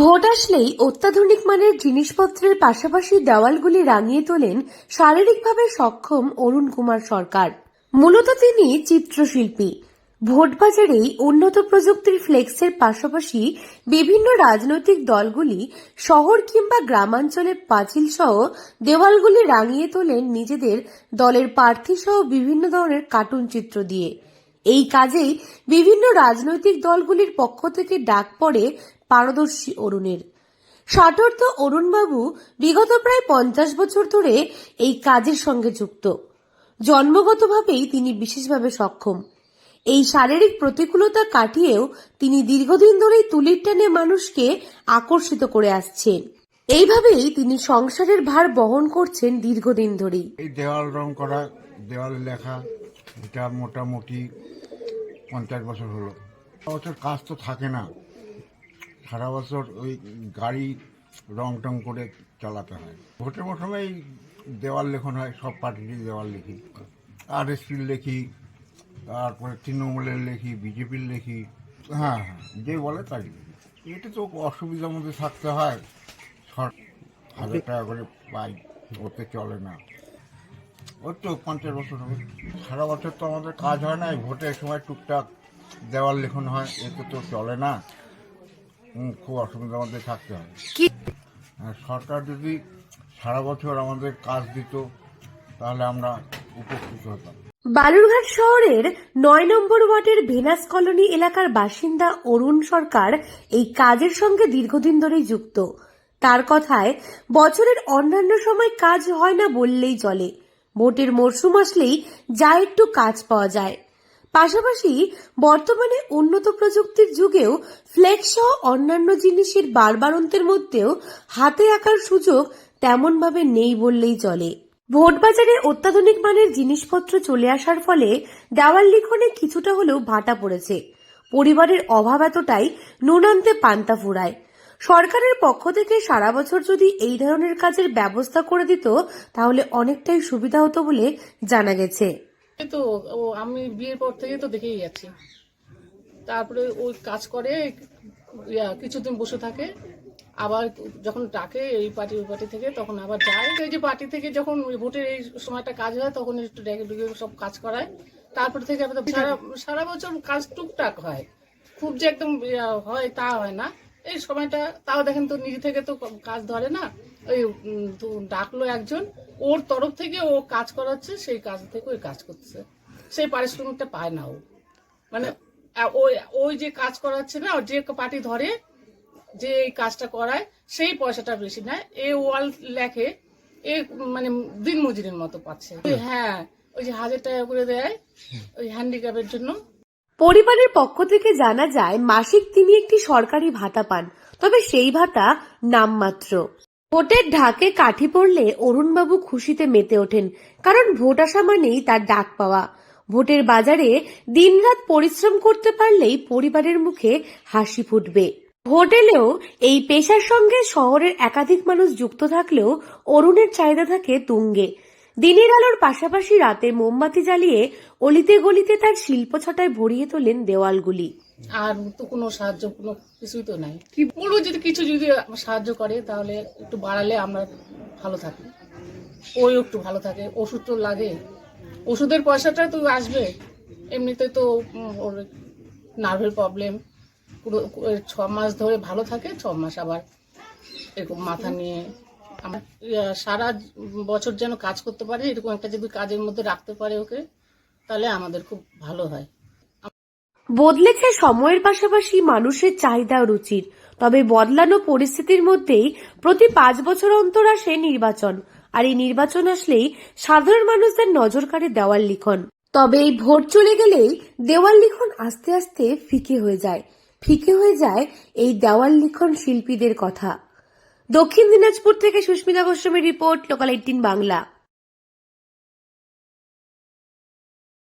Vote আসলেই অত্যাধুনিক মানের জিনিসপত্রের পাশাপাশি দেওয়ালগুলি রাঙিয়ে তোলেন শারীরিকভাবে সক্ষম অরুণ কুমার সরকার। মূলত তিনি চিত্রশিল্পী। ভোট বাজারেই উন্নত প্রযুক্তির ফ্লেক্সের পাশাপাশি বিভিন্ন রাজনৈতিক দলগুলি শহর কিংবা গ্রামাঞ্চলে পাঁচিল সহ দেওয়ালগুলি রাঙিয়ে তোলেন নিজেদের দলের প্রার্থী সহ বিভিন্ন ধরনের কার্টুন চিত্র দিয়ে। এই কাজেই বিভিন্ন রাজনৈতিক দলগুলির পক্ষ থেকে ডাক পড়ে পারদর্শী অরুণের। ষাটোর্ধ্ব অরুণবাবু বিগত প্রায় 50 বছর ধরে এই কাজের সঙ্গে যুক্ত। জন্মগতভাবেই তিনি বিশেষভাবে সক্ষম। এই শারীরিক প্রতিকূলতা কাটিয়েও তিনি দীর্ঘদিন ধরেই তুলির টানে মানুষকে আকর্ষিত করে আসছেন। এইভাবেই তিনি সংসারের ভার বহন করছেন দীর্ঘদিন ধরেই। এই দেওয়াল রং করা, দেওয়াল লেখা, এটা মোটামুটি 50 বছর হলো। বছর কাজ তো থাকে না, সারা বছর ওই গাড়ি রং টং করে চালাতে হয়। ভোটের প্রথমেই দেওয়াল লেখন হয়, সব পার্টিরই দেওয়াল লিখি, RSPর লিখি, তারপরে তৃণমূলের লিখি, বিজেপির লিখি, হ্যাঁ, যে বলে তাই লিখি। এটা তো অসুবিধার মধ্যে থাকতে হয়, 1000 টাকা করে পাই, ওতে চলে না। ওই তো 50 বছর হবে। সারা বছর তো আমাদের কাজ হয় না, ভোটের সময় টুকটাক দেওয়াল লেখন হয়, এতে তো চলে না, খুব অসুবিধার মধ্যে থাকতে হয়। সরকার যদি সারা বছর আমাদের কাজ দিত তাহলে আমরা উপকৃত হতাম। বালুরঘাট শহরের 9 নম্বর ওয়ার্ডের ভেনাস কলোনি এলাকার বাসিন্দা অরুণ সরকার এই কাজের সঙ্গে দীর্ঘদিন ধরেই যুক্ত। তার কথায় বছরের অন্যান্য সময় কাজ হয় না বললেই চলে, ভোটের মরশুম আসলেই যা একটু কাজ পাওয়া যায়। পাশাপাশি বর্তমানে উন্নত প্রযুক্তির যুগেও ফ্লেক্স সহ অন্যান্য জিনিসের বারবারন্তের মধ্যেও হাতে আঁকার সুযোগ তেমনভাবে নেই বললেই চলে। ভোট বাজারে অত্যাধুনিক মানের জিনিসপত্র চলে আসার ফলে দেওয়াল লিখনে কিছুটা হলেও ভাটা পড়েছে। পরিবারের অভাব এতটাই নুন আনতে পান্তা ফুরায়। সরকারের পক্ষ থেকে সারা বছর যদি এই ধরনের কাজের ব্যবস্থা করে দিত তাহলে অনেকটাই সুবিধা হতো বলে জানা গেছে। তো আমি বিয়ের পর থেকে তো দেখেই যাচ্ছি, তারপরে ওই কাজ করে কিছুদিন বসে থাকে, আবার যখন ডাকে এই পার্টি ওই পার্টি থেকে তখন আবার যায়। এই যে পার্টি থেকে যখন ভোটের এই সময়টা কাজ হয় তখন একটু ডেকে ডুকে সব কাজ করায়, তারপর থেকে সারা বছর কাজ টুকটাক হয়, খুব যে একদম হয় তা হয় না। এই সময়টা তাও দেখেন তো নিজে থেকে তো কাজ ধরে না, ওই ডাকলো একজন, ওর তরফ থেকে ও কাজ করাচ্ছে, সেই কাজ থেকে ওই কাজ করতেছে, সেই পারিশ্রমিকটা পায় না ও। মানে ওই যে কাজ করাচ্ছে না, যে পার্টি ধরে যে এই কাজটা করায় সেই পয়সাটা বেশি নেয়। এ ওয়াল লেখে, এ মানে দিন মজুরির মতো পাচ্ছে। হ্যাঁ, ওই যে 1000 টাকা করে দেয় ওই হ্যান্ডিক্যাপের জন্য। পরিবারের পক্ষ থেকে জানা যায় মাসিক তিনি একটি সরকারি ভাতা পান, তবে সেই ভাতা নামমাত্র। ভোটের ঢাকে কাঠি পড়লে অরুণবাবু খুশিতে মেতে ওঠেন, কারণ ভোট আসা মানেই তার ডাক পাওয়া। ভোটের বাজারে দিনরাত পরিশ্রম করতে পারলেই পরিবারের মুখে হাসি ফুটবে। ভোট এলেও এই পেশার সঙ্গে শহরের একাধিক মানুষ যুক্ত থাকলেও অরুণের চাহিদা থাকে তুঙ্গে। দিনের আলোর পাশাপাশি রাতে মোমবাতি জ্বালিয়ে অলিতে গলিতে তার শিল্প ছটায় ভরিয়ে তোলেন দেওয়ালগুলি। আর তো কোনো সাহায্য কোনো কিছুই তো নাই, কি বলবো, যদি কিছু যদি সাহায্য করে তাহলে একটু বাড়ালে আমরা ভালো থাকি, ওই একটু ভালো থাকে। ওষুধ তো লাগে, ওষুধের পয়সাটা তো আসবে, এমনিতে তো ওর নার্ভের প্রবলেম, পুরো 6 মাস ধরে ভালো থাকে, 6 মাস আবার এরকম মাথা নিয়ে। আমার সারা বছর যেন কাজ করতে পারে, এরকম একটা যদি কাজের মধ্যে রাখতে পারে ওকে, তাহলে আমাদের খুব ভালো হয়। বদলেছে সময়ের পাশাপাশি মানুষের চাহিদা ও রুচির, তবে বদলানো পরিস্থিতির মধ্যেই প্রতি 5 বছর অন্তর আসে নির্বাচন, আর এই নির্বাচন আসলেই সাধারণ মানুষদের নজর কাড়ে দেওয়াল লিখন। তবে এই ভোট চলে গেলেই দেওয়াল লিখন আস্তে আস্তে ফিকে হয়ে যায় এই দেওয়াল লিখন শিল্পীদের কথা। দক্ষিণ দিনাজপুর থেকে সুস্মিতা গোস্বামীর রিপোর্ট, লোকাল 18 বাংলা।